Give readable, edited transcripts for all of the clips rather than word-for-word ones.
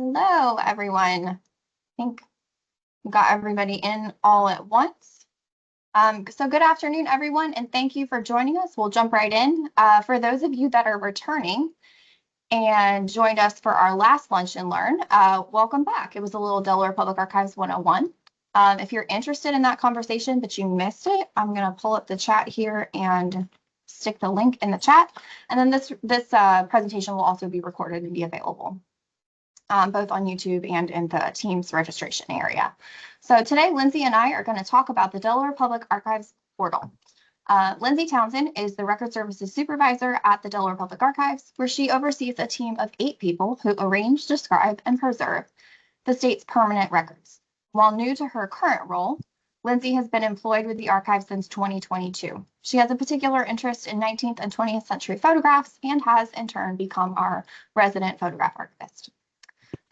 Hello, everyone. I think we got everybody in all at once. So good afternoon, everyone, and thank you for joining us. We'll jump right in. For those of you that are returning and joined us for our last Lunch and Learn, welcome back. It was a little Delaware Public Archives 101. If you're interested in that conversation but you missed it, I'm going to pull up the chat here and stick the link in the chat. And then this presentation will also be recorded and be available. Both on YouTube and in the Teams registration area. So today, Lindsay and I are going to talk about the Delaware Public Archives portal. Lindsay Townsend is the Record Services Supervisor at the Delaware Public Archives, where she oversees a team of 8 people who arrange, describe, and preserve the state's permanent records. While new to her current role, Lindsay has been employed with the archive since 2022. She has a particular interest in 19th and 20th century photographs and has, in turn, become our resident photograph archivist.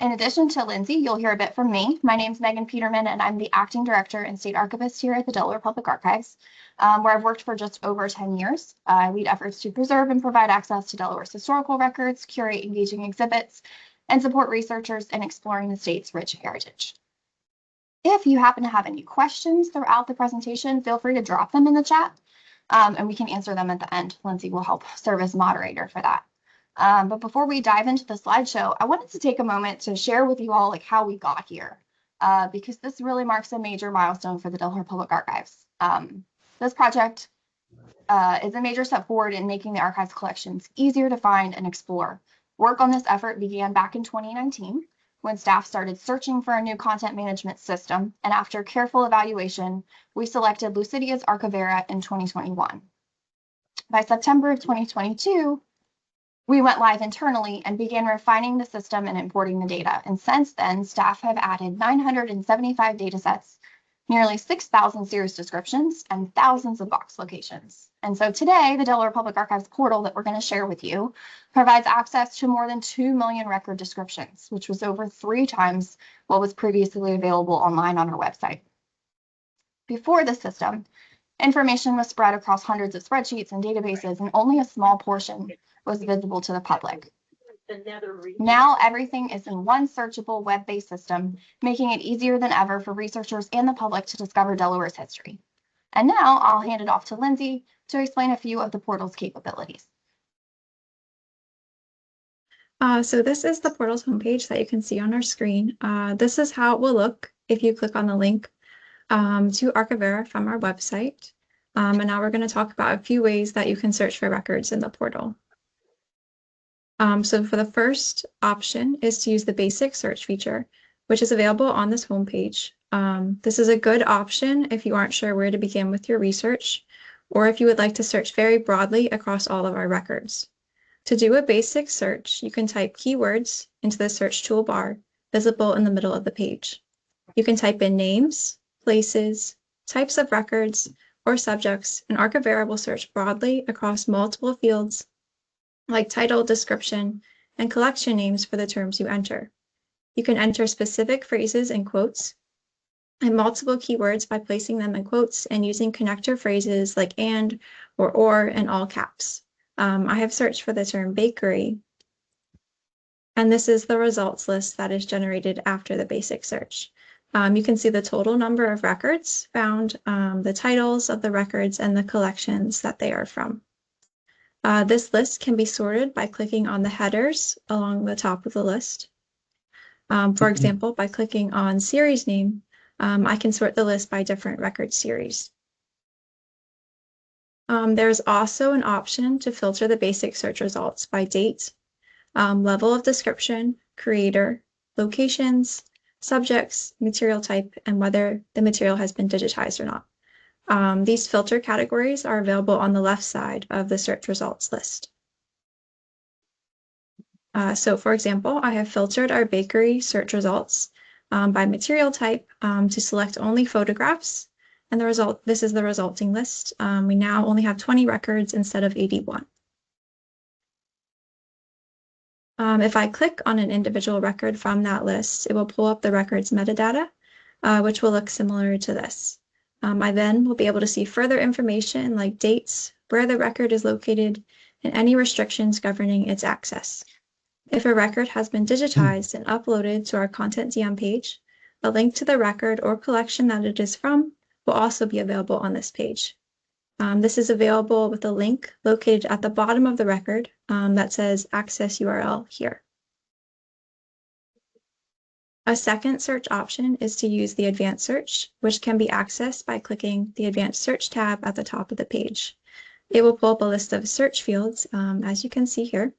In addition to Lindsay, you'll hear a bit from me. My name's Megan Peterman, and I'm the Acting Director and State Archivist here at the Delaware Public Archives, where I've worked for just over 10 years. I lead efforts to preserve and provide access to Delaware's historical records, curate engaging exhibits, and support researchers in exploring the state's rich heritage. If you happen to have any questions throughout the presentation, feel free to drop them in the chat, and we can answer them at the end. Lindsay will help serve as moderator for that. But before we dive into the slideshow, I wanted to take a moment to share with you all how we got here, because this really marks a major milestone for the Delaware Public Archives. This project is a major step forward in making the archives collections easier to find and explore. Work on this effort began back in 2019 when staff started searching for a new content management system, and after careful evaluation, we selected Lucidia's Archivera in 2021. By September of 2022, we went live internally and began refining the system and importing the data. And since then, staff have added 975 datasets, nearly 6,000 series descriptions, and thousands of box locations. And so today, the Delaware Public Archives portal that we're going to share with you provides access to more than 2 million record descriptions, which was over 3 times what was previously available online on our website. Before the system, information was spread across hundreds of spreadsheets and databases, and only a small portion was visible to the public. Now everything is in one searchable web-based system, making it easier than ever for researchers and the public to discover Delaware's history. And now I'll hand it off to Lindsay to explain a few of the portal's capabilities. So this is the portal's homepage that you can see on our screen. This is how it will look if you click on the link to Archivera from our website. And now we're going to talk about a few ways that you can search for records in the portal. So for the first option is to use the basic search feature, which is available on this homepage. This is a good option if you aren't sure where to begin with your research, or if you would like to search very broadly across all of our records. To do a basic search, you can type keywords into the search toolbar visible in the middle of the page. You can type in names, places, types of records, or subjects, and Archivera will search broadly across multiple fields like title, description, and collection names for the terms you enter. You can enter specific phrases in quotes and multiple keywords by placing them in quotes and using connector phrases like and or in all caps. I have searched for the term bakery, and this is the results list that is generated after the basic search. You can see the total number of records found, the titles of the records, and the collections that they are from. This list can be sorted by clicking on the headers along the top of the list. For example, by clicking on series name, I can sort the list by different record series. There's also an option to filter the basic search results by date, level of description, creator, locations, subjects, material type, and whether the material has been digitized or not. These filter categories are available on the left side of the search results list. So for example, I have filtered our bakery search results by material type to select only photographs, and this is the resulting list. We now only have 20 records instead of 81. If I click on an individual record from that list, it will pull up the record's metadata, which will look similar to this. I then will be able to see further information like dates, where the record is located, and any restrictions governing its access. If a record has been digitized and uploaded to our Content DM page, a link to the record or collection that it is from will also be available on this page. This is available with a link located at the bottom of the record that says Access URL here. A second search option is to use the advanced search, which can be accessed by clicking the advanced search tab at the top of the page. It will pull up a list of search fields, as you can see here.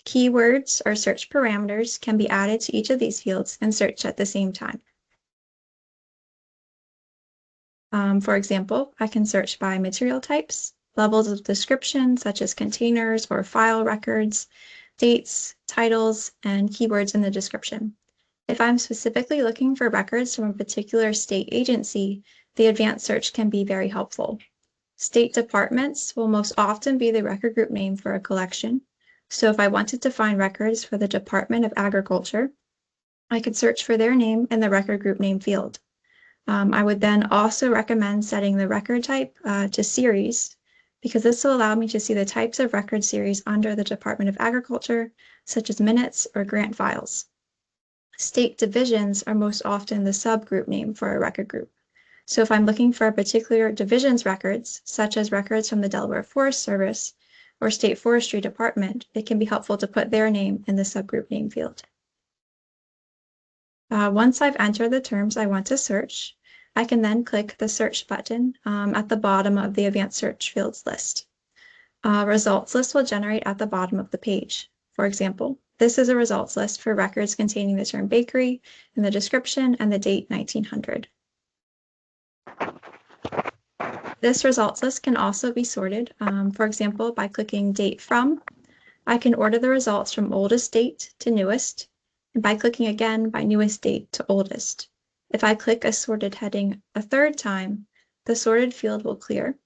Keywords or search parameters can be added to each of these fields and searched at the same time. For example, I can search by material types, levels of description such as containers or file records, dates, titles, and keywords in the description. If I'm specifically looking for records from a particular state agency, the advanced search can be very helpful. State departments will most often be the record group name for a collection. So if I wanted to find records for the Department of Agriculture, I could search for their name in the record group name field. I would then also recommend setting the record type to series, because this will allow me to see the types of record series under the Department of Agriculture, such as minutes or grant files. State divisions are most often the subgroup name for a record group. So if I'm looking for a particular division's records, such as records from the Delaware Forest Service or State Forestry Department, it can be helpful to put their name in the subgroup name field. Once I've entered the terms I want to search, I can then click the search button at the bottom of the advanced search fields list. Results list will generate at the bottom of the page. For example, this is a results list for records containing the term bakery in the description and the date 1900. This results list can also be sorted, for example, by clicking date from. I can order the results from oldest date to newest, and by clicking again by newest date to oldest. If I click a sorted heading a third time, the sorted field will clear.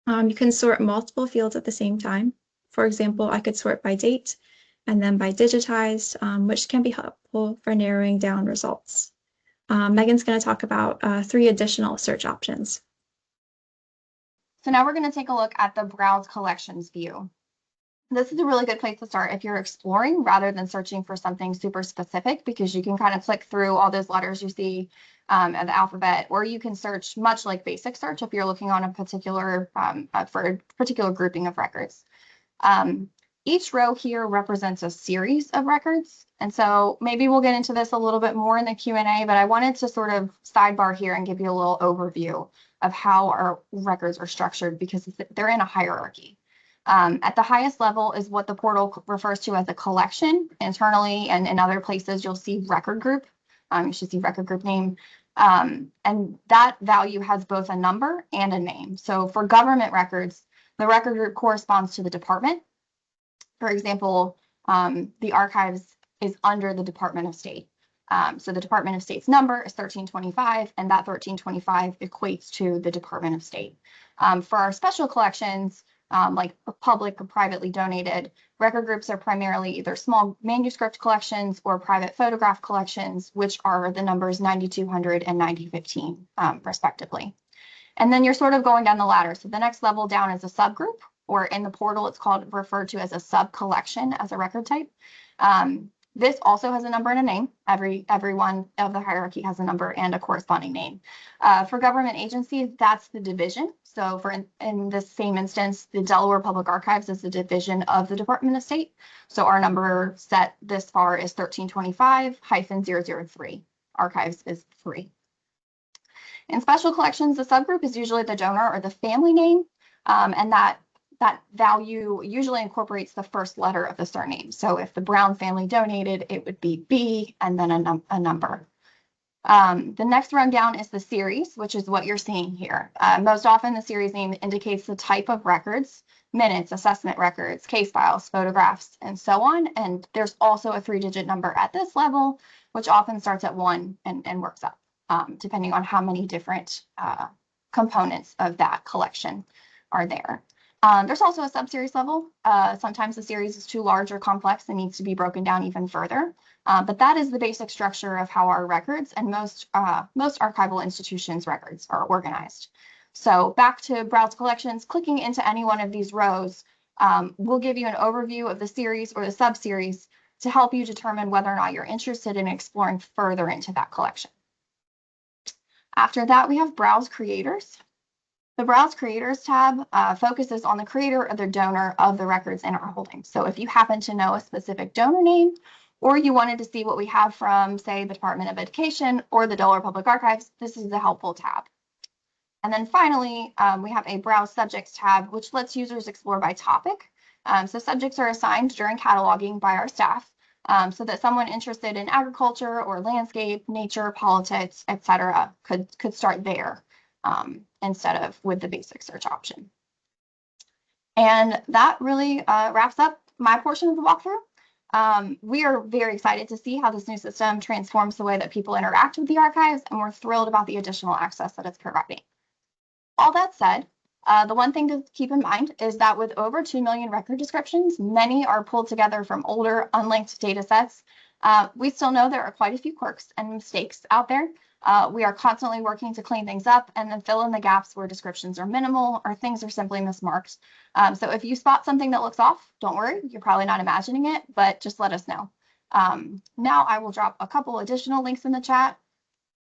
You can sort multiple fields at the same time. For example, I could sort by date and then by digitized, which can be helpful for narrowing down results. Megan's going to talk about 3 additional search options. So now we're going to take a look at the Browse Collections view. This is a really good place to start if you're exploring rather than searching for something super specific, because you can kind of click through all those letters you see in the alphabet, or you can search much like basic search if you're looking on a particular for a particular grouping of records. Each row here represents a series of records. And so maybe we'll get into this a little bit more in the Q&A, but I wanted to sort of sidebar here and give you a little overview of how our records are structured, because they're in a hierarchy. At the highest level is what the portal refers to as a collection. Internally and in other places, you'll see record group. You should see record group name. And that value has both a number and a name. So for government records, the record group corresponds to the department. For example, the archives is under the Department of State. So the Department of State's number is 1325, and that 1325 equates to the Department of State. For our special collections, like public or privately donated, record groups are primarily either small manuscript collections or private photograph collections, which are the numbers 9200 and 9015, respectively. And then you're sort of going down the ladder. So the next level down is a subgroup, or in the portal, it's referred to as a sub-collection as a record type. This also has a number and a name. Every one of the hierarchy has a number and a corresponding name. For government agencies, that's the division. So in this same instance, the Delaware Public Archives is the division of the Department of State. So our number set this far is 1325-003. Archives is 3. In special collections, the subgroup is usually the donor or the family name, and that value usually incorporates the first letter of the surname. So if the Brown family donated, it would be B and then a number. The next rundown is the series, which is what you're seeing here. Most often the series name indicates the type of records, minutes, assessment records, case files, photographs, and so on. And there's also a 3-digit number at this level, which often starts at 1 and works up, depending on how many different components of that collection are there. There's also a sub-series level. Sometimes the series is too large or complex and needs to be broken down even further. But that is the basic structure of how our records and most archival institutions' records are organized. So back to Browse Collections, clicking into any one of these rows will give you an overview of the series or the sub-series. to help you determine whether or not you're interested in exploring further into that collection. After that, we have Browse Creators. The Browse Creators tab focuses on the creator or the donor of the records in our holdings. So if you happen to know a specific donor name, or you wanted to see what we have from, say, the Department of Education or the Delaware Public Archives, this is a helpful tab. And then finally, we have a Browse Subjects tab, which lets users explore by topic. So subjects are assigned during cataloging by our staff, so that someone interested in agriculture or landscape, nature, politics, etc., could start there instead of with the basic search option. And that really wraps up my portion of the walkthrough. We are very excited to see how this new system transforms the way that people interact with the archives, and we're thrilled about the additional access that it's providing. All that said, the one thing to keep in mind is that with over 2 million record descriptions, many are pulled together from older, unlinked data sets. We still know there are quite a few quirks and mistakes out there. We are constantly working to clean things up and then fill in the gaps where descriptions are minimal or things are simply mismarked. So if you spot something that looks off, don't worry, you're probably not imagining it, but just let us know. Now I will drop a couple additional links in the chat.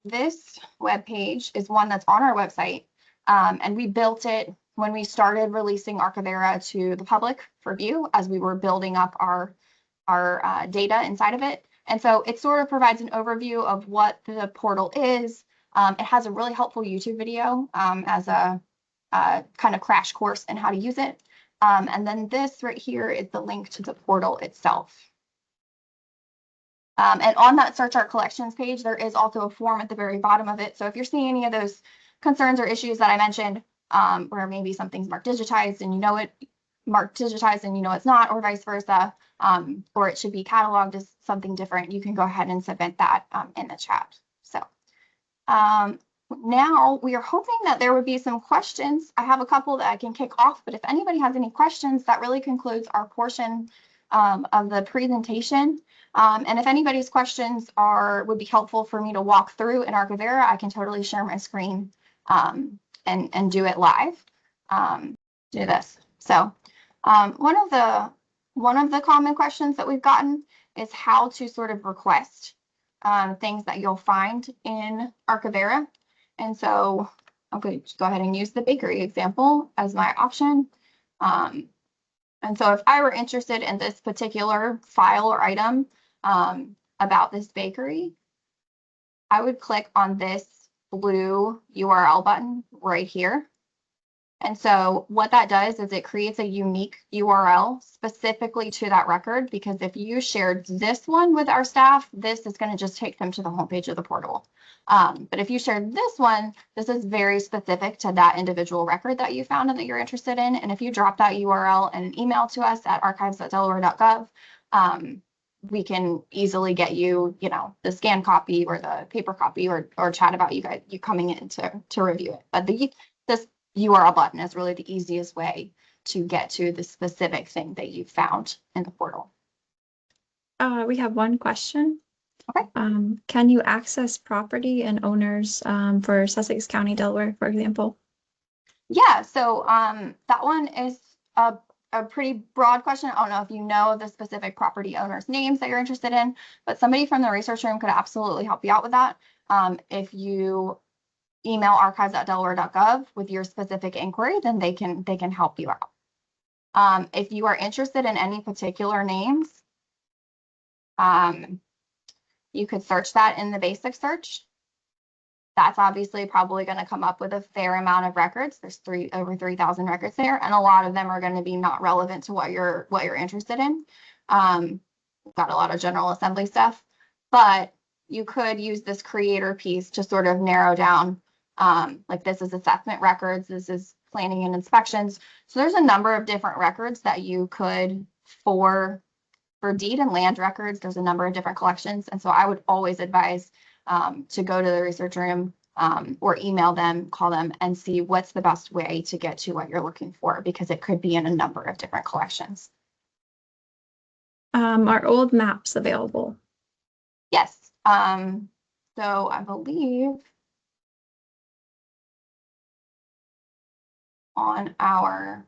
This web page is one that's on our website. And we built it when we started releasing Archivera to the public for view as we were building up our data inside of it. And so it sort of provides an overview of what the portal is. It has a really helpful YouTube video as a kind of crash course in how to use it. And then this right here is the link to the portal itself. And on that Search Our Collections page, there is also a form at the very bottom of it. So if you're seeing any of those concerns or issues that I mentioned, where maybe something's marked digitized and you know it, marked digitized and you know it's not, or vice versa, or it should be cataloged as something different, you can go ahead and submit that in the chat. So now we are hoping that there would be some questions. I have a couple that I can kick off, but if anybody has any questions, that really concludes our portion of the presentation. And if anybody's questions would be helpful for me to walk through in Archivera, I can totally share my screen and do it live. Do this. So one of the common questions that we've gotten is how to sort of request things that you'll find in Archivera. And so I'm going to go ahead and use the bakery example as my option. And so if I were interested in this particular file or item about this bakery, I would click on this blue URL button right here. And so what that does is it creates a unique URL specifically to that record, because if you shared this one with our staff, this is going to just take them to the homepage of the portal. But if you shared this one, this is very specific to that individual record that you found and that you're interested in. And if you drop that URL in an email to us at archives.delaware.gov, we can easily get you, the scanned copy or the paper copy or chat about you coming in to review it. But this URL button is really the easiest way to get to the specific thing that you found in the portal. We have one question. Okay. Can you access property and owners for Sussex County, Delaware, for example? Yeah, so that one is a pretty broad question. I don't know if you know the specific property owners' names that you're interested in, but somebody from the research room could absolutely help you out with that. If you email archives.delaware.gov with your specific inquiry, then they can help you out. If you are interested in any particular names, you could search that in the basic search. That's obviously probably going to come up with a fair amount of records. There's over 3,000 records there, and a lot of them are going to be not relevant to what you're interested in. We've got a lot of General Assembly stuff, but you could use this creator piece to sort of narrow down, like this is assessment records, this is planning and inspections. So there's a number of different records that you could, for deed and land records, there's a number of different collections. And so I would always advise to go to the research room or email them, call them, and see what's the best way to get to what you're looking for, because it could be in a number of different collections. Are old maps available? Yes. So I believe on our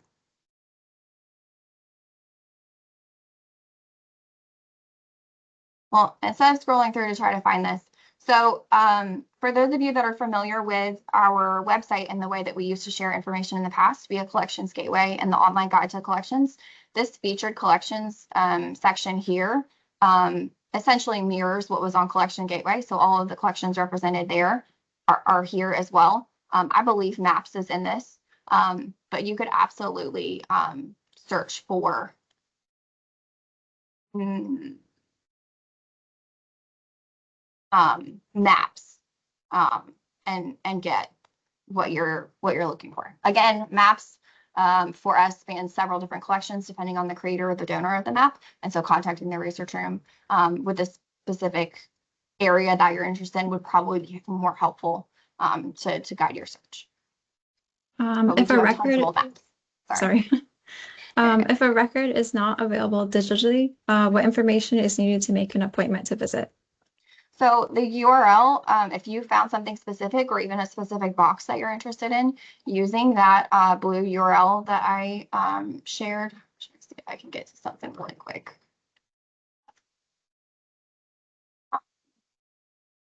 well, instead of scrolling through to try to find this, so for those of you that are familiar with our website and the way that we used to share information in the past via Collections Gateway and the online guide to collections, this featured collections section here essentially mirrors what was on Collection Gateway. So all of the collections represented there are here as well. I believe Maps is in this, but you could absolutely search for maps and get what you're looking for. Again, maps for us span several different collections depending on the creator or the donor of the map. And so contacting the research room with a specific area that you're interested in would probably be more helpful to guide your search. If a record, sorry. If a record is not available digitally, what information is needed to make an appointment to visit? So the URL, if you found something specific or even a specific box that you're interested in, using that blue URL that I shared, let's see if I can get to something really quick.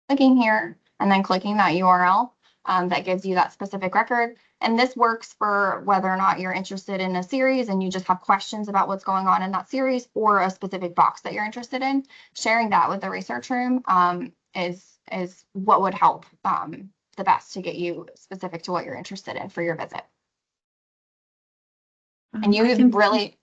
Clicking here and then clicking that URL that gives you that specific record. And this works for whether or not you're interested in a series and you just have questions about what's going on in that series or a specific box that you're interested in. Sharing that with the research room is what would help the best to get you specific to what you're interested in for your visit. And you really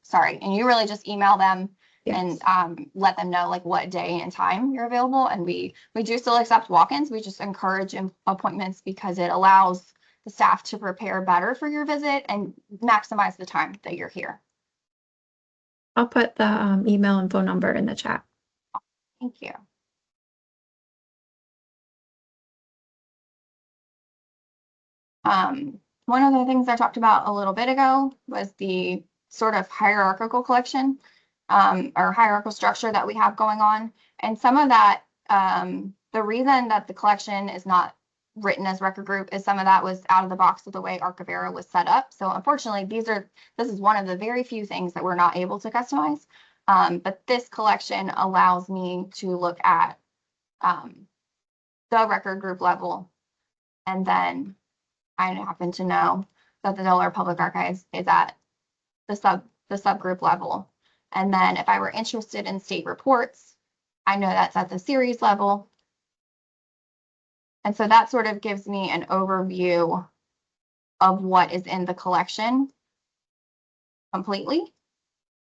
just email them. Yes. And let them know like what day and time you're available. And we do still accept walk-ins. We just encourage appointments because it allows the staff to prepare better for your visit and maximize the time that you're here. I'll put the email and phone number in the chat. Thank you. One of the things I talked about a little bit ago was the sort of hierarchical collection or hierarchical structure that we have going on. And some of that, the reason that the collection is not written as record group is some of that was out of the box with the way Archivera was set up. So unfortunately, this is one of the very few things that we're not able to customize. But this collection allows me to look at the record group level. And then I happen to know that the Delaware Public Archives is at the subgroup level. And then if I were interested in state reports, I know that's at the series level. And so that sort of gives me an overview of what is in the collection completely.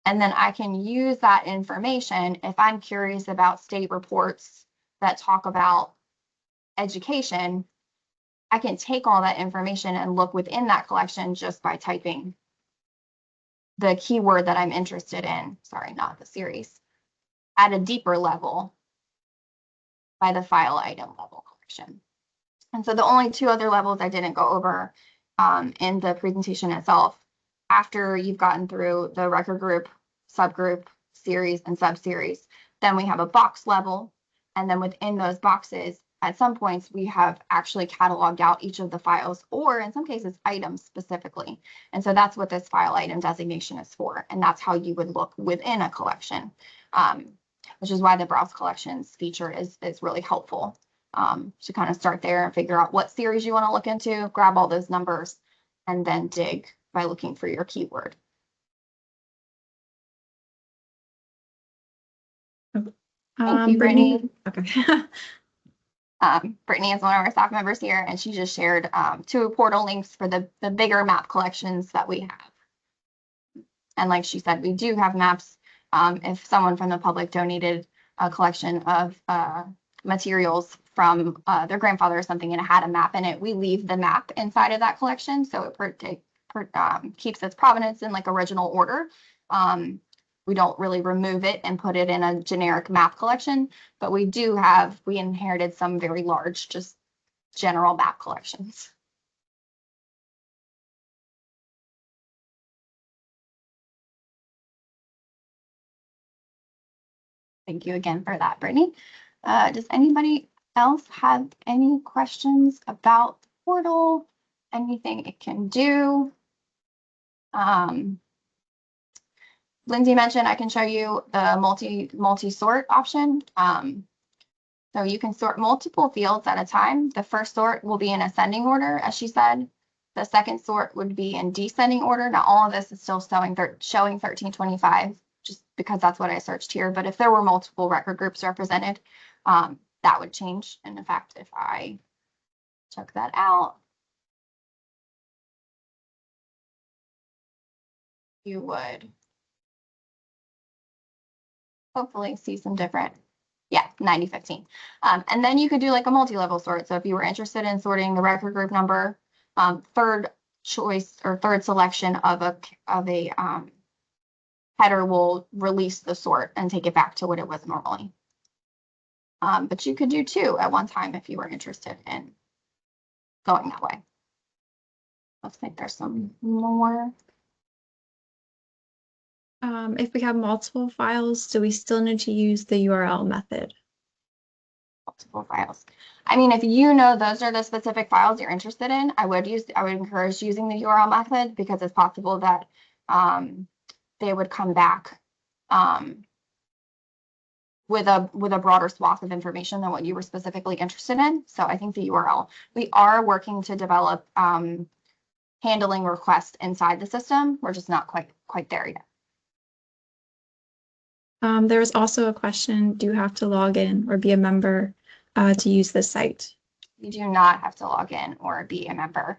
And then I can use that information if I'm curious about state reports that talk about education. I can take all that information and look within that collection just by typing the keyword that I'm interested in, sorry, not the series, at a deeper level by the file item level collection. And so the only two other levels I didn't go over in the presentation itself, after you've gotten through the record group, subgroup, series, and subseries, then we have a box level. And then within those boxes, at some points, we have actually cataloged out each of the files, or in some cases, items specifically. And so that's what this file item designation is for. And that's how you would look within a collection, which is why the browse collections feature is really helpful to kind of start there and figure out what series you want to look into, grab all those numbers, and then dig by looking for your keyword. Thank you, Brittany. Okay. Brittany is one of our staff members here, and she just shared 2 portal links for the bigger map collections that we have. And like she said, we do have maps. If someone from the public donated a collection of materials from their grandfather or something and it had a map in it, we leave the map inside of that collection. So it keeps its provenance in like original order. We don't really remove it and put it in a generic map collection, but we inherited some very large, just general map collections. Thank you again for that, Brittany. Does anybody else have any questions about the portal? Anything it can do? Lindsay mentioned, I can show you the multi-sort option. So you can sort multiple fields at a time. The first sort will be in ascending order, as she said. The second sort would be in descending order. Now, all of this is still showing 1325, just because that's what I searched here. But if there were multiple record groups represented, that would change. And in fact, if I took that out, you would hopefully see some different, yeah, 9015. And then you could do like a multi-level sort. So if you were interested in sorting the record group number, third choice or third selection of a header will release the sort and take it back to what it was normally. But you could do two at one time if you were interested in going that way. Looks like there's some more. If we have multiple files, do we still need to use the URL method? Multiple files. I mean, if you know those are the specific files you're interested in, I would encourage using the URL method, because it's possible that they would come back with a broader swath of information than what you were specifically interested in. So I think the URL. We are working to develop handling requests inside the system. We're just not quite there yet. There was also a question, do you have to log in or be a member to use this site? You do not have to log in or be a member.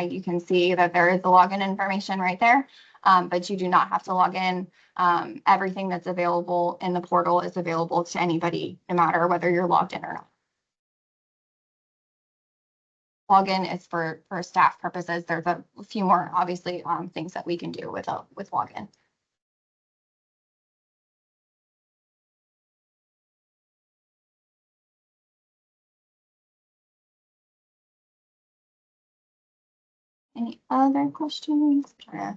You can see that there is the login information right there, but you do not have to log in. Everything that's available in the portal is available to anybody, no matter whether you're logged in or not. Login is for staff purposes. There's a few more, obviously, things that we can do with login. Any other questions? Give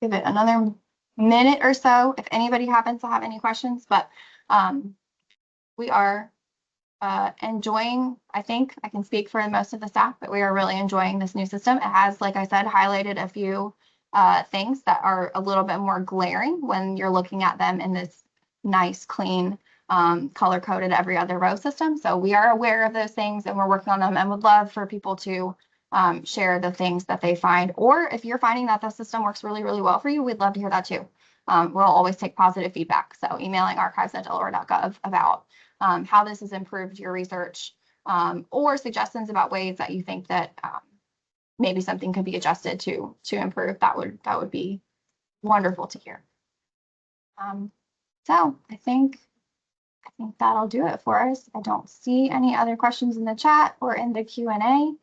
it another minute or so if anybody happens to have any questions, but we are enjoying, I think I can speak for most of the staff, but we are really enjoying this new system. It has, like I said, highlighted a few things that are a little bit more glaring when you're looking at them in this nice, clean, color-coded every other row system. So we are aware of those things and we're working on them, and would love for people to share the things that they find. Or if you're finding that the system works really, really well for you, we'd love to hear that too. We'll always take positive feedback. So emailing archives@delaware.gov about how this has improved your research, or suggestions about ways that you think that maybe something could be adjusted to improve. That would be wonderful to hear. So I think that'll do it for us. I don't see any other questions in the chat or in the Q&A.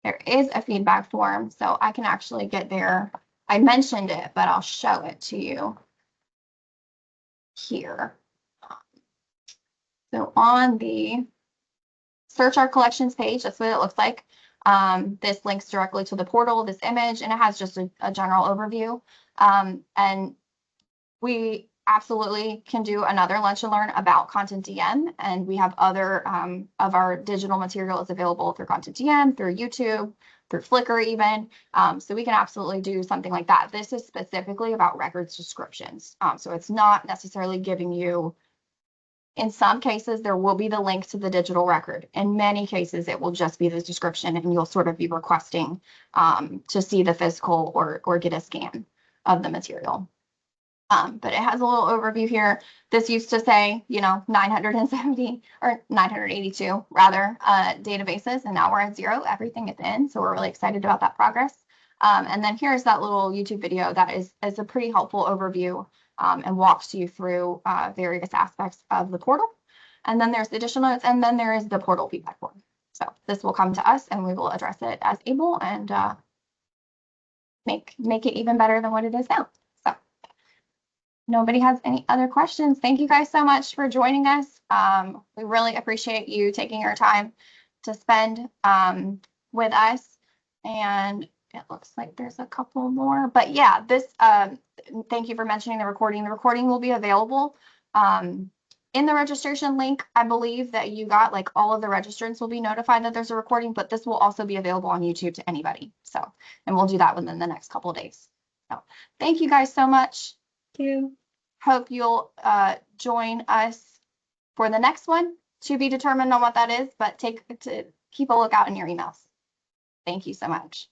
There is a feedback form, so I can actually get there. I mentioned it, but I'll show it to you here. So on the search our collections page, that's what it looks like. This links directly to the portal, this image, and it has just a general overview. And we absolutely can do another lunch and learn about Content DM, and we have other of our digital materials available through Content DM, through YouTube, through Flickr even. So we can absolutely do something like that. This is specifically about records descriptions. So it's not necessarily giving you, in some cases, there will be the link to the digital record. In many cases, it will just be the description, and you'll sort of be requesting to see the physical or get a scan of the material. But it has a little overview here. This used to say, 970 or 982 rather databases, and now we're at 0. Everything is in, so we're really excited about that progress. And then here's that little YouTube video that is a pretty helpful overview and walks you through various aspects of the portal. And then there's additional notes, and then there is the portal feedback form. So this will come to us, and we will address it as able and make it even better than what it is now. Nobody has any other questions. Thank you guys so much for joining us. We really appreciate you taking your time to spend with us. And it looks like there's a couple more, but yeah, thank you for mentioning the recording. The recording will be available In the registration link, I believe that you got like all of the registrants will be notified that there's a recording, but this will also be available on YouTube to anybody. So, and we'll do that within the next couple of days. So thank you guys so much. Thank you. Hope you'll join us for the next one, to be determined on what that is, but keep a lookout in your emails. Thank you so much.